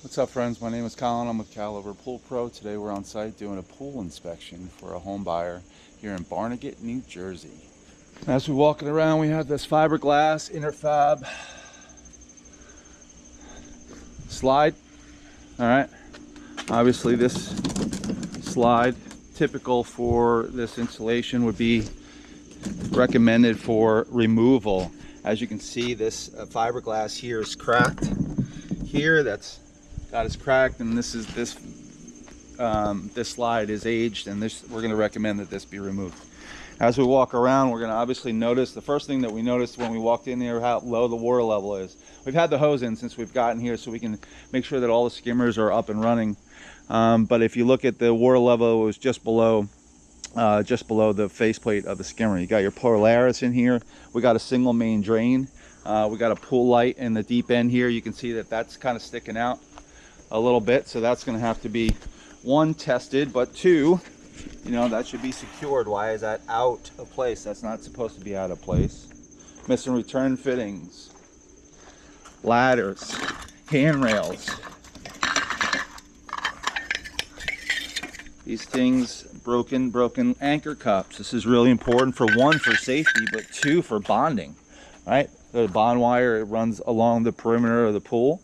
What's up, friends? My name is Colin. I'm with Caliber Pool Pro. Today we're on site doing a pool inspection for a home buyer here in Barnegat, New Jersey. As we're walking around, we have this fiberglass Interfab slide. All right. Obviously, this slide, typical for this installation, would be recommended for removal. As you can see, this fiberglass here is cracked. Here, that's got is cracked, and this slide is aged, and we're going to recommend that this be removed. As we walk around, we're going to obviously notice, the first thing that we noticed when we walked in here, how low the water level is. We've had the hose in since we've gotten here, so we can make sure that all the skimmers are up and running. But if you look at the water level, it was just below the faceplate of the skimmer. You got your Polaris in here. We got a single main drain. We got a pool light in the deep end here. You can see that that's kind of sticking out a little bit, so that's going to have to be, one, tested, but two, that should be secured. Why is that out of place? That's not supposed to be out of place. Missing return fittings, ladders, handrails. These things, broken anchor cups. This is really important, for one, for safety, but two, for bonding. Right? The bond wire, it runs along the perimeter of the pool.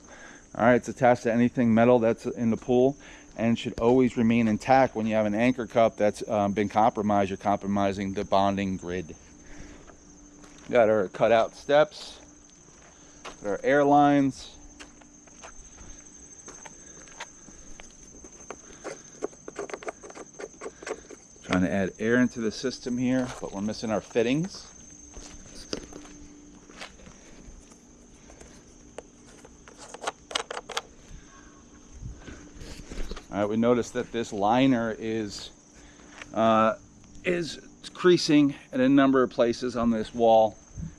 All right, it's attached to anything metal that's in the pool, and should always remain intact. When you have an anchor cup that's been compromised, you're compromising the bonding grid. Got our cutout steps, got our air lines. Trying to add air into the system here, but we're missing our fittings. All right, we noticed that this liner is creasing in a number of places on this wall,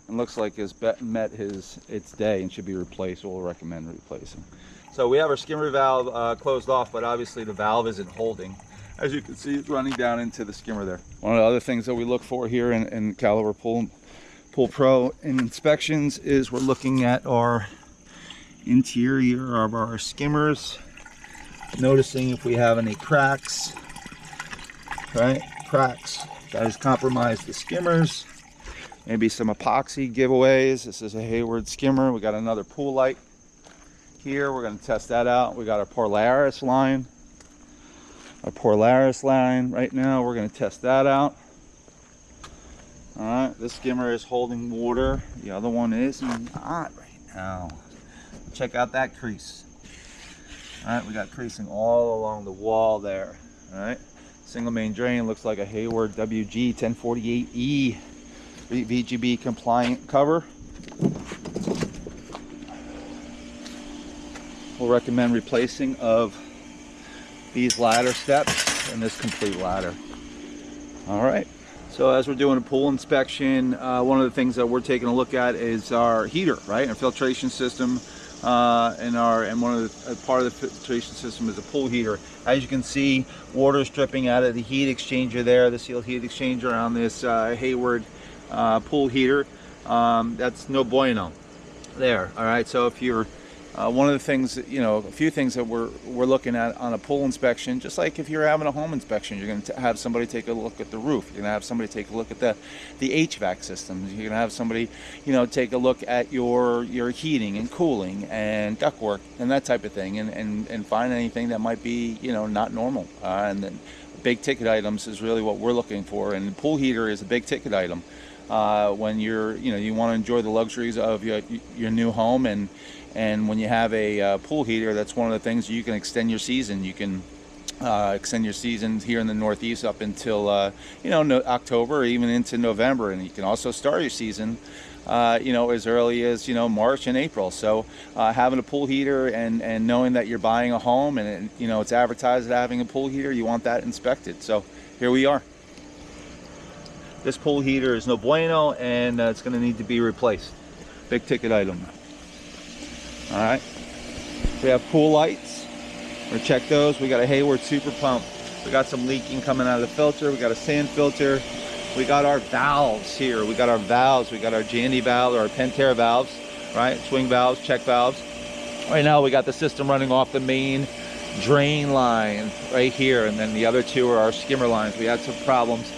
and looks like it's met its day and should be replaced. We'll recommend replacing. So we have our skimmer valve closed off, but obviously the valve isn't holding. As you can see, it's running down into the skimmer there. One of the other things that we look for here in Caliber Pool Pro in inspections is we're looking at our interior of our skimmers, noticing if we have any cracks. Right, cracks that has compromised the skimmers. Maybe some epoxy giveaways. This is a Hayward skimmer. We got another pool light here. We're going to test that out. We got our Polaris line. Right now, we're going to test that out. All right, this skimmer is holding water. The other one is not right now. Check out that crease. All right, we got creasing all along the wall there. All right, single main drain, looks like a Hayward WG 1048E VGB compliant cover. We'll recommend replacing of these ladder steps and this complete ladder. All right, so as we're doing a pool inspection, one of the things that we're taking a look at is our heater, right? Our filtration system, and one of the part of the filtration system is a pool heater. As you can see, water is dripping out of the heat exchanger there, the sealed heat exchanger on this Hayward pool heater. That's no bueno there. All right, so if you're one of the things, a few things that we're looking at on a pool inspection, just like if you're having a home inspection, you're going to have somebody take a look at the roof. You're going to have somebody take a look at the HVAC systems. You're going to have somebody, take a look at your heating and cooling and ductwork and that type of thing, and find anything that might be, not normal. And then big ticket items is really what we're looking for, and the pool heater is a big ticket item. When you want to enjoy the luxuries of your new home, and when you have a pool heater, that's one of the things you can extend your season. You can extend your season here in the Northeast up until October, or even into November, and you can also start your season as early as March and April. So having a pool heater and knowing that you're buying a home and it's advertised as having a pool heater, you want that inspected. So here we are. This pool heater is no bueno, and it's going to need to be replaced. Big ticket item. All right, we have pool lights. We're check those. We got a Hayward Super Pump. We got some leaking coming out of the filter. We got a sand filter. We got our valves here. We got our valves. We got our Jandy valve, or our Pentair valves, right? Swing valves, check valves. Right now we got the system running off the main drain line right here, and then the other two are our skimmer lines. We had some problems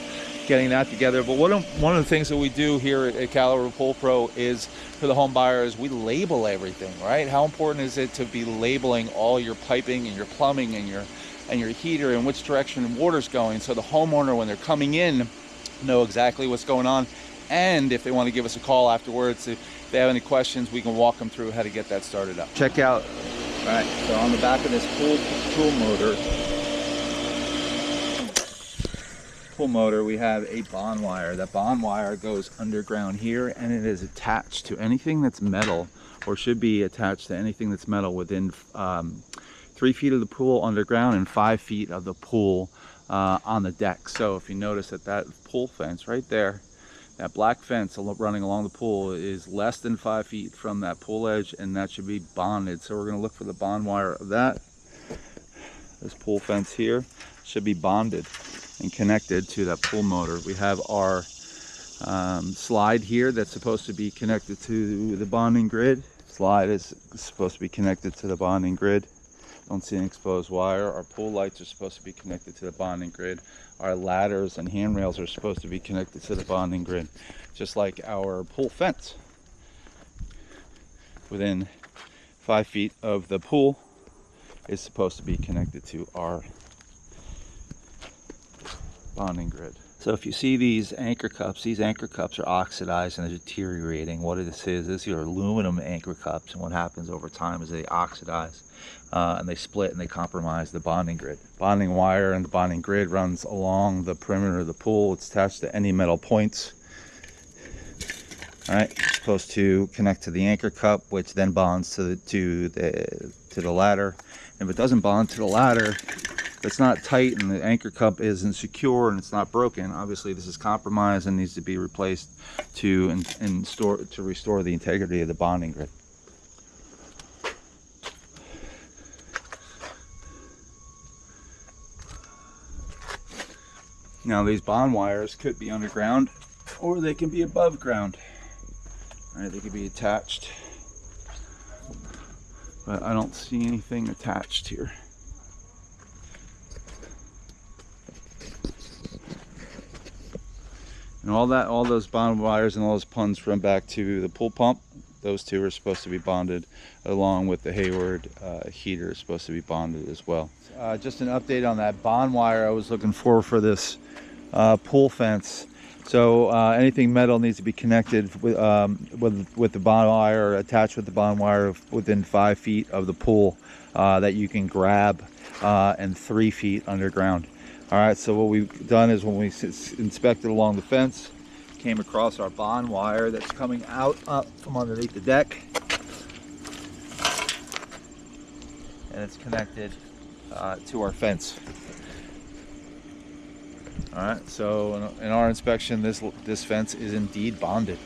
getting that together, but one of the things that we do here at Caliber Pool Pro is, for the home buyers, we label everything, right? How important is it to be labeling all your piping and your plumbing and your heater and which direction the water's going, so the homeowner, when they're coming in, know exactly what's going on. And if they want to give us a call afterwards, if they have any questions, we can walk them through how to get that started up. Check out, all right, so on the back of this pool motor, we have a bond wire. That bond wire goes underground here, and it is attached to anything that's metal, or should be attached to anything that's metal, within 3 feet of the pool underground and 5 feet of the pool on the deck. So if you notice that pool fence right there, that black fence running along the pool, is less than 5 feet from that pool edge, and that should be bonded. So we're going to look for the bond wire of that. This pool fence here should be bonded and connected to that pool motor. We have our slide here that's supposed to be connected to the bonding grid. Slide is supposed to be connected to the bonding grid. Don't see an exposed wire. Our pool lights are supposed to be connected to the bonding grid. Our ladders and handrails are supposed to be connected to the bonding grid, just like our pool fence. Within 5 feet of the pool is supposed to be connected to our bonding grid. So if you see these anchor cups are oxidized and they're deteriorating. What this is your aluminum anchor cups, and what happens over time is they oxidize and they split and they compromise the bonding grid. Bonding wire and the bonding grid runs along the perimeter of the pool. It's attached to any metal points. All right, it's supposed to connect to the anchor cup, which then bonds to the ladder. And if it doesn't bond to the ladder, if it's not tight and the anchor cup isn't secure and it's not broken, obviously this is compromised and needs to be replaced to restore the integrity of the bonding grid. Now these bond wires could be underground or they can be above ground. All right, they could be attached, but I don't see anything attached here. And all those bond wires and all those punds run back to the pool pump. Those two are supposed to be bonded, along with the Hayward heater is supposed to be bonded as well. Just an update on that bond wire I was looking for this pool fence. So anything metal needs to be connected with the bond wire, or attached with the bond wire within 5 feet of the pool that you can grab, and 3 feet underground. All right, so what we've done is, when we inspected along the fence, came across our bond wire that's coming out up from underneath the deck, and it's connected to our fence. All right, so in our inspection, this fence is indeed bonded.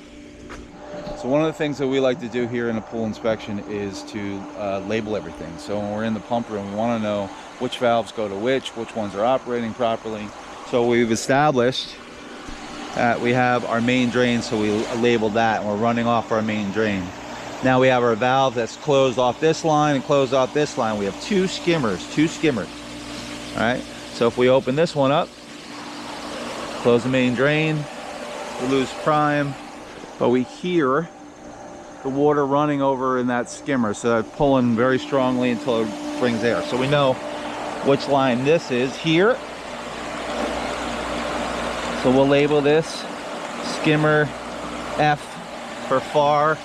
So one of the things that we like to do here in a pool inspection is to label everything. So when we're in the pump room, we want to know which valves go to which ones are operating properly. So we've established that we have our main drain, so we labeled that, and we're running off our main drain. Now we have our valve that's closed off this line and closed off this line. We have two skimmers. All right, so if we open this one up, close the main drain, we lose prime, but we hear the water running over in that skimmer, so they're pulling very strongly until it brings air. So we know which line this is here. So we'll label this skimmer F for far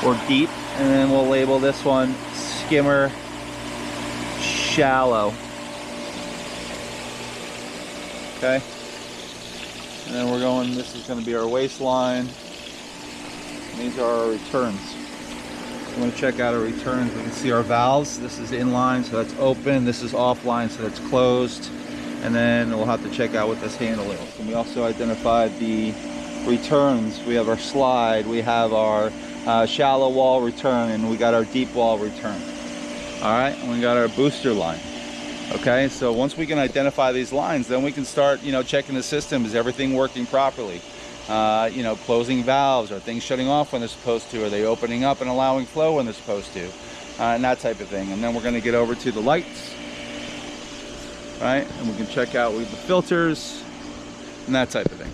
or deep, and then we'll label this one skimmer shallow. Okay, and then we're going, this is going to be our waistline. These are our returns. I'm going to check out our returns. We can see our valves. This is inline, so that's open. This is offline, so that's closed. And then we'll have to check out what this handle is. And we also identified the returns. We have our slide, we have our shallow wall return, and we got our deep wall return. All right, and we got our booster line. Okay, so once we can identify these lines, then we can start, checking the system. Is everything working properly? You know, closing valves. Are things shutting off when they're supposed to? Are they opening up and allowing flow when they're supposed to? And that type of thing. And then we're going to get over to the lights, right? And we can check out the filters and that type of thing.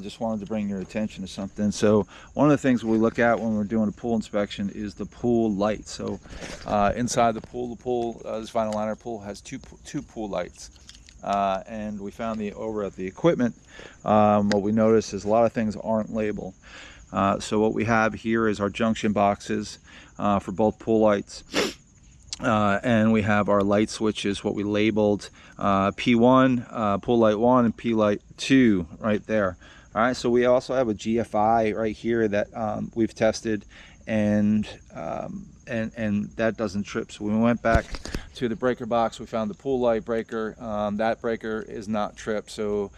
Just wanted to bring your attention to something. So one of the things we look at when we're doing a pool inspection is the pool light. So inside the pool, this vinyl liner pool has two pool lights. And we found over at the equipment, what we noticed is a lot of things aren't labeled. So what we have here is our junction boxes for both pool lights. And we have our light switches, what we labeled P1, pool light 1, and P light 2 right there. All right, so we also have a GFI right here that we've tested, and that doesn't trip. So we went back to the breaker box, we found the pool light breaker. That breaker is not tripped, so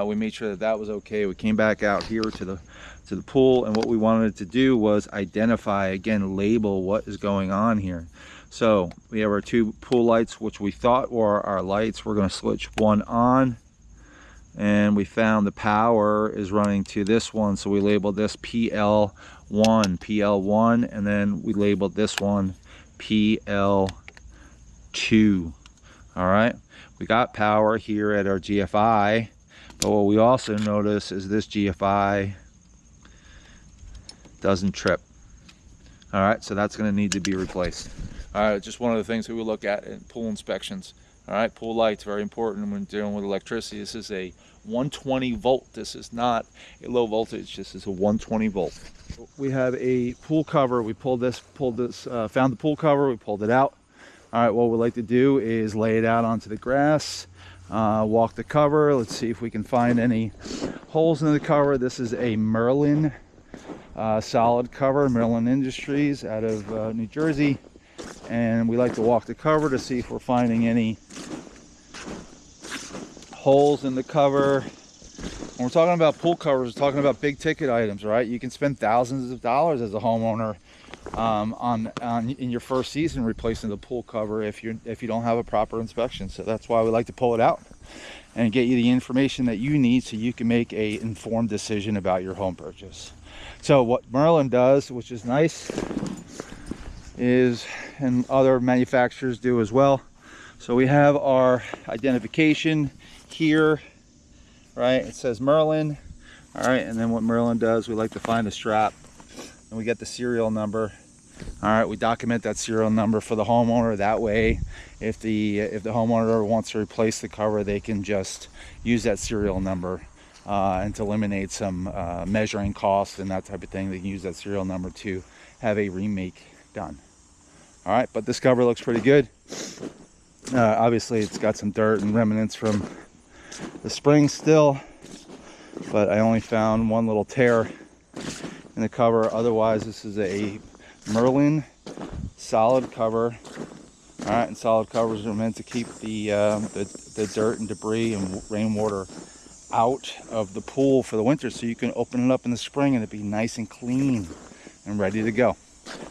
we made sure that was okay. We came back out here to the pool, and what we wanted to do was identify, again, label what is going on here. So we have our two pool lights, which we thought were our lights. We're going to switch one on, and we found the power is running to this one, so we labeled this PL1, and then we labeled this one PL2. All right, we got power here at our GFI, but what we also notice is this GFI doesn't trip. All right, so that's going to need to be replaced. All right, just one of the things that we look at in pool inspections. All right, pool lights, very important when dealing with electricity. This is a 120 volt. This is not a low voltage. This is a 120 volt. We have a pool cover. We found the pool cover. We pulled it out. All right, what we like to do is lay it out onto the grass, walk the cover. Let's see if we can find any holes in the cover. This is a Merlin solid cover, Merlin Industries out of New Jersey. And we like to walk the cover to see if we're finding any holes in the cover. When we're talking about pool covers, we're talking about big ticket items, right? You can spend thousands of dollars as a homeowner in your first season replacing the pool cover if you don't have a proper inspection. So that's why we like to pull it out and get you the information that you need so you can make a informed decision about your home purchase. So what Merlin does, which is nice, is, and other manufacturers do as well. So we have our identification here, right? It says Merlin. All right, and then what Merlin does, we like to find a strap and we get the serial number. All right, we document that serial number for the homeowner. That way, if the homeowner wants to replace the cover, they can just use that serial number and to eliminate some measuring costs and that type of thing. They can use that serial number to have a remake done. All right, but this cover looks pretty good. Obviously, it's got some dirt and remnants from the spring still, but I only found one little tear in the cover. Otherwise, this is a Merlin solid cover. All right, and solid covers are meant to keep the dirt and debris and rainwater out of the pool for the winter, so you can open it up in the spring and it'd be nice and clean and ready to go.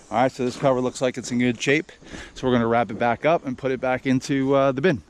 All right, so this cover looks like it's in good shape, so we're going to wrap it back up and put it back into the bin.